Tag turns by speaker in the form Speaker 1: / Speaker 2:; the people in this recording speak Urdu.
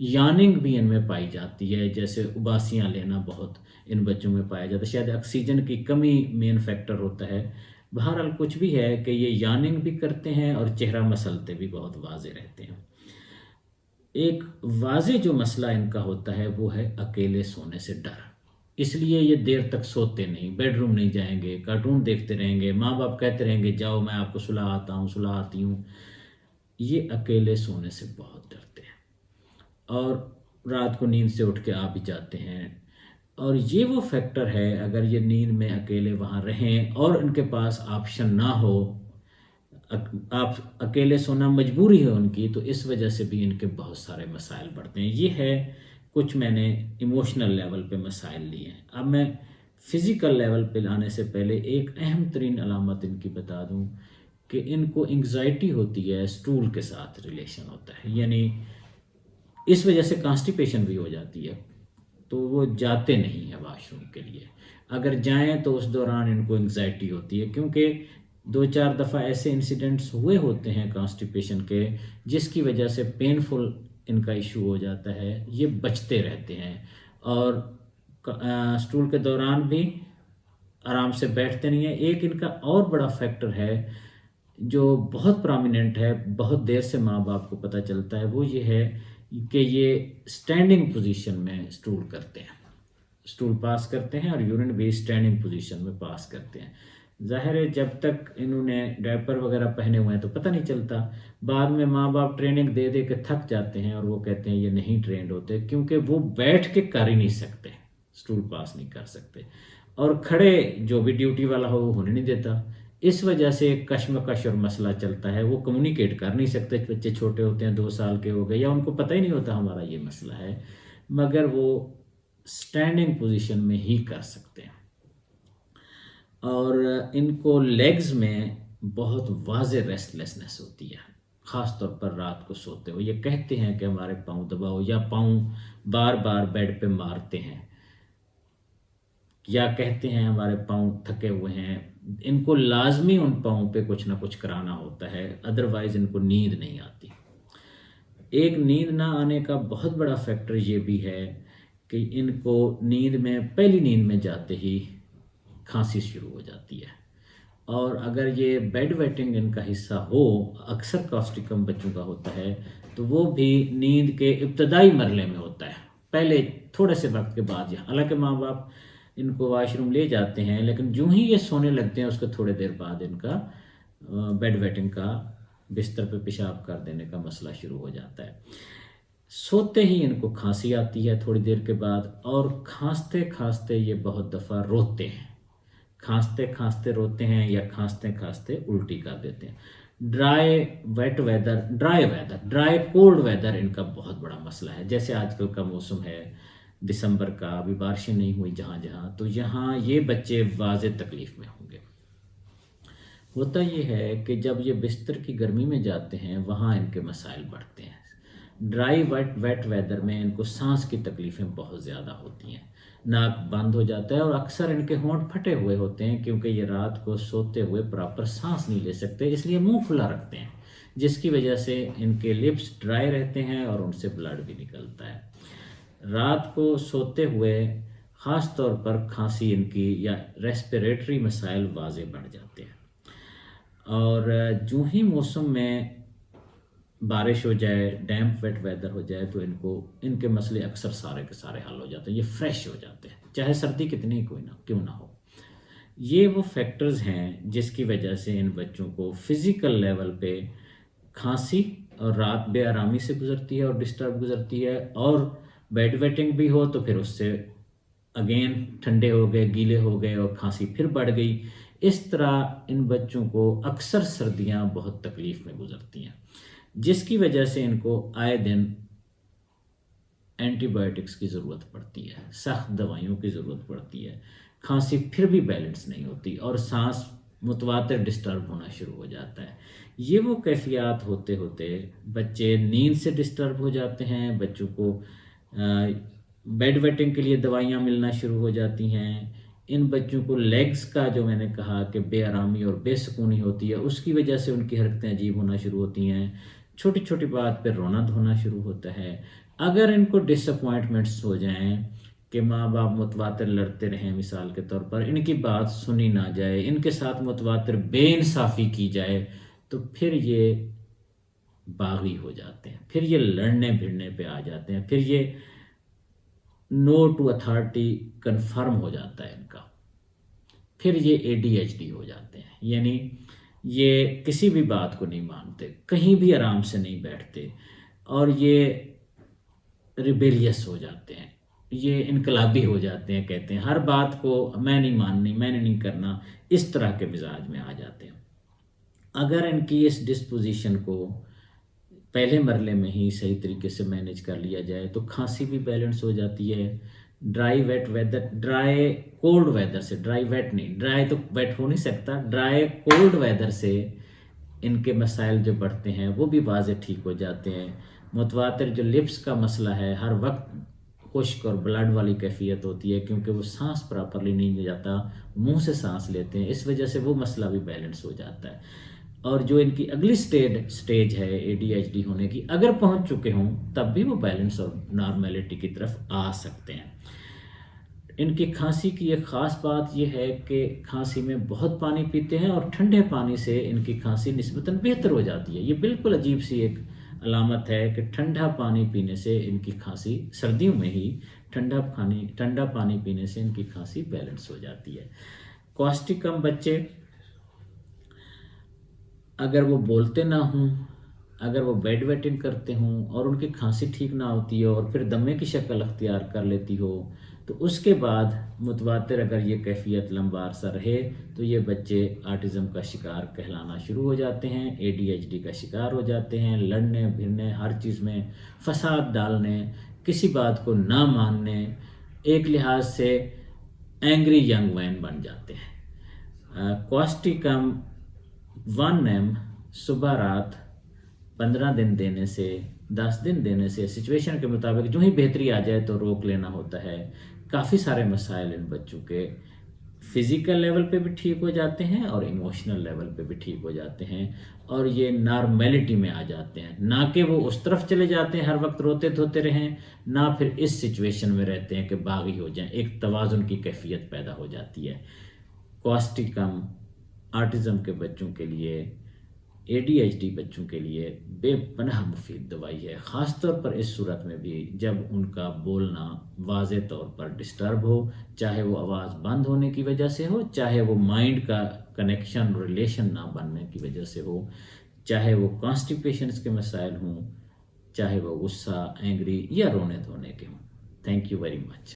Speaker 1: یاننگ بھی ان میں پائی جاتی ہے، جیسے اباسیاں لینا بہت ان بچوں میں پایا جاتا ہے، شاید آکسیجن کی کمی مین فیکٹر ہوتا ہے۔ بہرحال کچھ بھی ہے کہ یہ یاننگ بھی کرتے ہیں اور چہرہ مسلتے بھی بہت واضح رہتے ہیں۔ ایک واضح جو مسئلہ ان کا ہوتا ہے وہ ہے اکیلے سونے سے ڈر، اس لیے یہ دیر تک سوتے نہیں، بیڈ روم نہیں جائیں گے، کارٹون دیکھتے رہیں گے، ماں باپ کہتے رہیں گے جاؤ میں آپ کو سلا آتا ہوں، سلا آتی ہوں۔ یہ اکیلے سونے سے بہت ڈرتے ہیں اور رات کو نیند سے اٹھ کے آ بھی جاتے ہیں۔ اور یہ وہ فیکٹر ہے، اگر یہ نیند میں اکیلے وہاں رہیں اور ان کے پاس آپشن نہ ہو، آپ اکیلے سونا مجبوری ہے ان کی، تو اس وجہ سے بھی ان کے بہت سارے مسائل بڑھتے ہیں۔ یہ ہے کچھ میں نے ایموشنل لیول پہ مسائل لیے ہیں۔ اب میں فزیکل لیول پہ لانے سے پہلے ایک اہم ترین علامت ان کی بتا دوں کہ ان کو انگزائٹی ہوتی ہے، اسٹول کے ساتھ ریلیشن ہوتا ہے، یعنی اس وجہ سے کانسٹیپیشن بھی ہو جاتی ہے، تو وہ جاتے نہیں ہیں واش روم کے لیے۔ اگر جائیں تو اس دوران ان کو انگزائٹی ہوتی ہے، کیونکہ 2-4 دفعہ ایسے انسیڈنٹس ہوئے ہوتے ہیں کانسٹیپیشن کے، جس کی وجہ سے پینفل ان کا ایشو ہو جاتا ہے، یہ بچتے رہتے ہیں اور اسٹول کے دوران بھی آرام سے بیٹھتے نہیں ہیں۔ ایک ان کا اور بڑا فیکٹر ہے جو بہت پرامیننٹ ہے، بہت دیر سے ماں باپ کو پتہ چلتا ہے، وہ یہ ہے کہ یہ اسٹینڈنگ پوزیشن میں اسٹول کرتے ہیں، اسٹول پاس کرتے ہیں اور یورین بھی اسٹینڈنگ پوزیشن میں پاس کرتے ہیں۔ ظاہر ہے جب تک انہوں نے ڈائپر وغیرہ پہنے ہوئے ہیں تو پتہ نہیں چلتا، بعد میں ماں باپ ٹریننگ دے دے کے تھک جاتے ہیں اور وہ کہتے ہیں یہ نہیں ٹرینڈ ہوتے، کیونکہ وہ بیٹھ کے کر ہی نہیں سکتے، اسٹول پاس نہیں کر سکتے، اور کھڑے جو بھی ڈیوٹی والا ہو وہ ہونے نہیں دیتا۔ اس وجہ سے ایک کشمکش اور مسئلہ چلتا ہے، وہ کمیونیکیٹ کر نہیں سکتے، بچے چھوٹے ہوتے ہیں، 2 سال کے ہو گئے یا ان کو پتہ ہی نہیں ہوتا ہمارا یہ مسئلہ ہے، مگر وہ اسٹینڈنگ پوزیشن میں ہی کر سکتے ہیں۔ اور ان کو لیگز میں بہت واضح ریسٹ لیسنس ہوتی ہے، خاص طور پر رات کو سوتے ہو۔ یہ کہتے ہیں کہ ہمارے پاؤں دباؤ، یا پاؤں بار بار بیڈ پہ مارتے ہیں، یا کہتے ہیں ہمارے پاؤں تھکے ہوئے ہیں۔ ان کو لازمی ان پاؤں پہ کچھ نہ کچھ کرانا ہوتا ہے، ادروائز ان کو نیند نہیں آتی۔ ایک نیند نہ آنے کا بہت بڑا فیکٹر یہ بھی ہے کہ ان کو نیند میں، پہلی نیند میں جاتے ہی کھانسی شروع ہو جاتی ہے، اور اگر یہ بیڈ ویٹنگ ان کا حصہ ہو، اکثر کاسٹیکم بچوں کا ہوتا ہے، تو وہ بھی نیند کے ابتدائی مرحلے میں ہوتا ہے، پہلے تھوڑے سے وقت کے بعد۔ حالانکہ ماں باپ ان کو واش روم لے جاتے ہیں، لیکن جو ہی یہ سونے لگتے ہیں اس کے تھوڑے دیر بعد ان کا بیڈ ویٹنگ کا، بستر پہ پیشاب کر دینے کا مسئلہ شروع ہو جاتا ہے۔ سوتے ہی ان کو کھانسی آتی ہے تھوڑی دیر کے بعد، اور کھانستے کھانستے یہ بہت دفعہ روتے ہیں، کھانستے کھانستے روتے ہیں یا کھانستے کھانستے الٹی کر دیتے ہیں۔ ڈرائی کولڈ ویدر ان کا بہت بڑا مسئلہ ہے، جیسے آج کل کا موسم ہے دسمبر کا، ابھی بارشیں نہیں ہوئی جہاں، تو یہاں یہ بچے واضح تکلیف میں ہوں گے۔ ہوتا یہ ہے کہ جب یہ بستر کی گرمی میں جاتے ہیں وہاں ان کے مسائل بڑھتے ہیں۔ ڈرائی ویٹ ویدر میں ان کو سانس کی تکلیفیں بہت زیادہ ہوتی ہیں، ناک بند ہو جاتا ہے، اور اکثر ان کے ہونٹ پھٹے ہوئے ہوتے ہیں، کیونکہ یہ رات کو سوتے ہوئے پراپر سانس نہیں لے سکتے، اس لیے منہ کھلا رکھتے ہیں، جس کی وجہ سے ان کے لپس ڈرائی رہتے ہیں اور ان سے بلڈ بھی نکلتا ہے۔ رات کو سوتے ہوئے خاص طور پر کھانسی ان کی یا ریسپیریٹری مسائل واضح بڑھ جاتے ہیں، اور جو ہی موسم میں بارش ہو جائے، ڈیمپ ویٹ ویدر ہو جائے، تو ان کے مسئلے اکثر سارے کے سارے حل ہو جاتے ہیں، یہ فریش ہو جاتے ہیں، چاہے سردی کتنی کیوں نہ ہو۔ یہ وہ فیکٹرز ہیں جس کی وجہ سے ان بچوں کو فزیکل لیول پہ کھانسی، اور رات بے آرامی سے گزرتی ہے اور ڈسٹرب گزرتی ہے، اور بیڈ ویٹنگ بھی ہو تو پھر اس سے اگین ٹھنڈے ہو گئے، گیلے ہو گئے، اور کھانسی پھر بڑھ گئی۔ اس طرح ان بچوں کو اکثر سردیاں بہت تکلیف میں گزرتی ہیں، جس کی وجہ سے ان کو آئے دن اینٹی بائیوٹکس کی ضرورت پڑتی ہے، سخت دوائیوں کی ضرورت پڑتی ہے، کھانسی پھر بھی بیلنس نہیں ہوتی، اور سانس متواتر ڈسٹرب ہونا شروع ہو جاتا ہے۔ یہ وہ کیفیات ہوتے ہوتے بچے نیند سے ڈسٹرب ہو جاتے ہیں، بچوں کو بیڈ ویٹنگ کے لیے دوائیاں ملنا شروع ہو جاتی ہیں، ان بچوں کو لیگز کا جو میں نے کہا کہ بے آرامی اور بے سکونی ہوتی ہے، اس کی وجہ سے ان کی حرکتیں عجیب ہونا شروع ہوتی ہیں، چھوٹی چھوٹی بات پہ رونا دھونا شروع ہوتا ہے، اگر ان کو ڈس اپوائنٹمنٹس ہو جائیں کہ ماں باپ متواتر لڑتے رہیں مثال کے طور پر، ان کی بات سنی نہ جائے، ان کے ساتھ متواتر بے انصافی کی جائے، تو پھر یہ باغی ہو جاتے ہیں، پھر یہ لڑنے بھڑنے پہ آ جاتے ہیں، پھر یہ نو ٹو اتھارٹی کنفرم ہو جاتا ہے ان کا، پھر یہ ADHD ہو جاتے ہیں، یعنی یہ کسی بھی بات کو نہیں مانتے، کہیں بھی آرام سے نہیں بیٹھتے، اور یہ ریبیلیس ہو جاتے ہیں، یہ انقلابی ہو جاتے ہیں، کہتے ہیں ہر بات کو میں نہیں ماننی، میں نے نہیں کرنا، اس طرح کے مزاج میں آ جاتے ہیں۔ اگر ان کی اس ڈسپوزیشن کو پہلے مرحلے میں ہی صحیح طریقے سے مینیج کر لیا جائے تو کھانسی بھی بیلنس ہو جاتی ہے۔ Dry wet weather, dry cold weather سے، ڈرائی ویٹ نہیں، ڈرائی تو ویٹ ہو نہیں سکتا، ڈرائی کولڈ ویدر سے ان کے مسائل جو بڑھتے ہیں وہ بھی واضح ٹھیک ہو جاتے ہیں۔ متواتر جو لپس کا مسئلہ ہے، ہر وقت خشک اور بلڈ والی کیفیت ہوتی ہے کیونکہ وہ سانس پراپرلی نہیں جاتا، منہ سے سانس لیتے ہیں، اس وجہ سے وہ مسئلہ بھی بیلنس ہو جاتا ہے۔ اور جو ان کی اگلی سٹیج ہے ADHD ہونے کی، اگر پہنچ چکے ہوں تب بھی وہ بیلنس اور نارمیلٹی کی طرف آ سکتے ہیں۔ ان کی کھانسی کی ایک خاص بات یہ ہے کہ کھانسی میں بہت پانی پیتے ہیں، اور ٹھنڈے پانی سے ان کی کھانسی نسبتاً بہتر ہو جاتی ہے۔ یہ بالکل عجیب سی ایک علامت ہے کہ ٹھنڈا پانی پینے سے ان کی کھانسی، سردیوں میں ہی ٹھنڈا پانی پینے سے ان کی کھانسی بیلنس ہو جاتی ہے۔ کواسٹیکم بچے اگر وہ بولتے نہ ہوں، اگر وہ بیڈ ویٹنگ کرتے ہوں اور ان کی کھانسی ٹھیک نہ ہوتی ہو اور پھر دمے کی شکل اختیار کر لیتی ہو، تو اس کے بعد متواتر اگر یہ کیفیت لمبا عرصہ رہے تو یہ بچے آٹزم کا شکار کہلانا شروع ہو جاتے ہیں، ADHD کا شکار ہو جاتے ہیں، لڑنے بھرنے، ہر چیز میں فساد ڈالنے، کسی بات کو نہ ماننے، ایک لحاظ سے اینگری ینگ مین بن جاتے ہیں۔ کواسٹیکم 1 m صبح رات 15 دن دینے سے، 10 دن دینے سے، سچویشن کے مطابق جو ہی بہتری آ جائے تو روک لینا ہوتا ہے۔ کافی سارے مسائل ان بچوں کے فزیکل لیول پہ بھی ٹھیک ہو جاتے ہیں اور ایموشنل لیول پہ بھی ٹھیک ہو جاتے ہیں، اور یہ نارمیلٹی میں آ جاتے ہیں، نہ کہ وہ اس طرف چلے جاتے ہیں ہر وقت روتے دھوتے رہیں، نہ پھر اس سچویشن میں رہتے ہیں کہ باغی ہو جائیں، ایک توازن کی کیفیت پیدا ہو جاتی ہے۔ کواسٹیکم آٹزم کے بچوں کے لیے، ADHD بچوں کے لیے بے پناہ مفید دوائی ہے، خاص طور پر اس صورت میں بھی جب ان کا بولنا واضح طور پر ڈسٹرب ہو، چاہے وہ آواز بند ہونے کی وجہ سے ہو، چاہے وہ مائنڈ کا کنیکشن ریلیشن نہ بننے کی وجہ سے ہو، چاہے وہ کانسٹیپیشنز کے مسائل ہوں، چاہے وہ غصہ، اینگری یا رونے دھونے کے ہوں۔ Thank you very much.